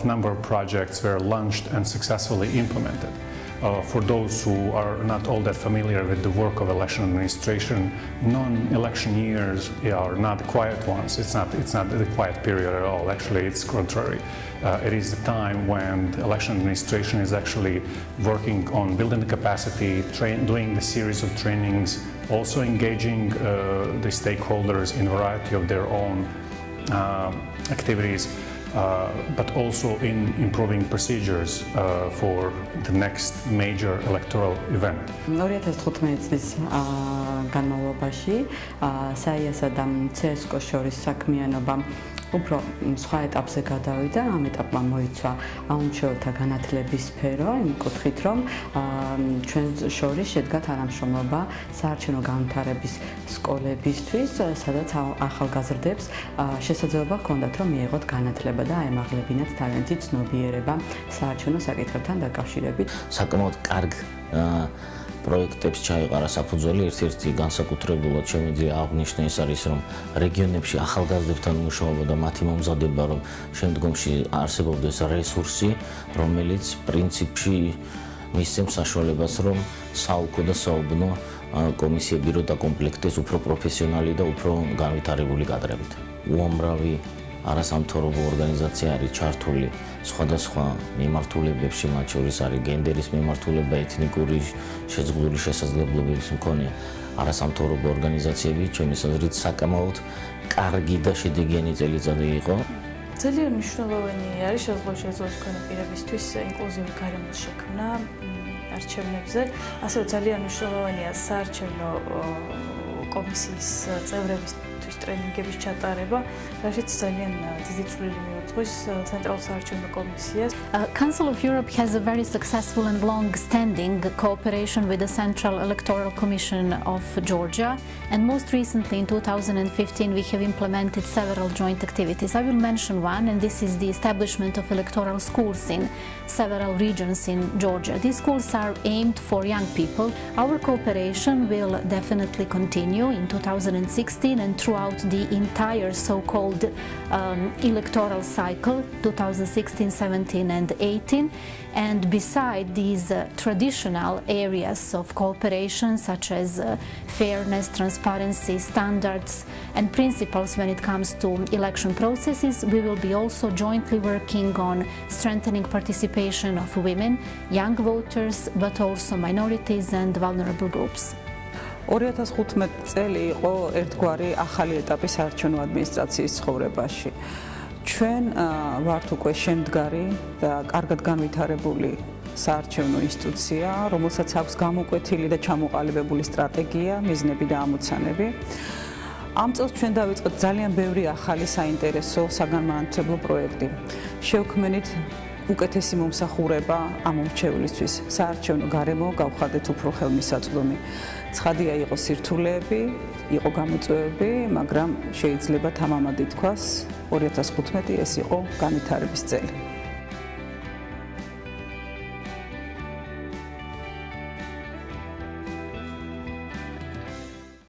number of projects were launched and successfully implemented. For those who are not all that familiar with the work of election administration, non-election years are not quiet ones. It's not the quiet period at all. Actually, it's contrary. It is the time when the election administration is actually working on building the capacity, doing the series of trainings, also engaging the stakeholders in a variety of their own activities. But also in improving procedures for the next major electoral event. 2015 წლის განმავლობაში საიასა და CSK შორის საქმიანობა უფრო სხვა ეტაპზე გადავიდა. ამ ეტაპმა მოიცვა აუმჩეულთა განათლების სფერო, იმ კუთხით, რომ ჩვენ შორის შედგა თანამშრომლობა საარჩევნო განვითარების სკოლებისთვის, სადაც ახალგაზრდებს შესაძლებლობა ჰქონდათ, რომ მიეღოთ განათლება და აემაღლებინათ თავიანთი ცნობიერება საარჩევნო საკითხებთან დაკავშირებით. საკმაოდ კარგ პროექტებს ჩაიყარა საფუძველი, ერთ-ერთი განსაკუთრებულად შემიძლია აღვნიშნო ის არის, რომ რეგიონებში ახალგაზრდებთან მუშაობა და მათი მომზადება, რომ შემდგომში არსებობდეს რესურსი, რომელიც პრინციპში მისცემს საშუალებას, რომ საოლქო და საუბნო კომისიები რო დაკომპლექტდეს უფრო პროფესიონალი და უფრო განვითარებული კადრებით. უამრავი არასამთავრობო ორგანიზაცია არის ჩართული სხვადასხვა მიმართულებებში, მათ შორის არის გენდერის მიმართულება, ეთნიკური შეზღუდული შესაძლებლობების მქონე არასამთავრობო ორგანიზაციები, ჩემი აზრით, საკმაოდ კარგი და შედეგიანი წელიწადი იყო. ძალიან მნიშვნელოვანი არის შესაძლებლობის მქონე პირებისთვის ინკლუზიური გარემოს შექმნა არჩევნებზე, ასევე ძალიან მნიშვნელოვანია საარჩევნო კომისიის წევრებისთვის ტრენინგების ჩატარება, რაშიც ძალიან დიდი წვლილი მიუძღვის ცენტრალურ საარჩევნო კომისიას. Council of Europe has a very successful and long-standing cooperation with the Central Electoral Commission of Georgia, and most recently in 2015 we have implemented several joint activities. I will mention one, and this is the establishment of electoral schools in several regions in Georgia. These schools are aimed for young people. Our cooperation will definitely continue in 2016 and throughout the entire so-called electoral cycle 2016, 17 and 18. And beside these traditional areas of cooperation such as fairness, transparency, standards and principles when it comes to election processes, we will be also jointly working on strengthening participation of women, young voters, but also minorities and vulnerable groups. 2015 წელი იყო ერთგვარი ახალი ეტაპი საარჩევნო ადმინისტრაციის ცხოვრებაში. ჩვენ ვართ უკვე შემდგარი და კარგად განვითარებული საარჩევნო ინსტიტუცია, რომელსაც აქვს გამოკვეთილი და ჩამოყალიბებული სტრატეგია, მიზნები და ამოცანები. ამ წელს ჩვენ დავიწყეთ ძალიან ბევრი ახალი საინტერესო საგანმანათლებლო პროექტი. შევქმნით უკეთესი მომსახურება ამ მომრჩევლისთვის. საარჩევნო გარემო გავხადეთ უფრო ხელმისაწვდომი. ცხადია იყო სირთულეები, იყო გამოწვევები, მაგრამ შეიძლება თამამად ითქვას 2015 ეს იყო განვითარების წელი.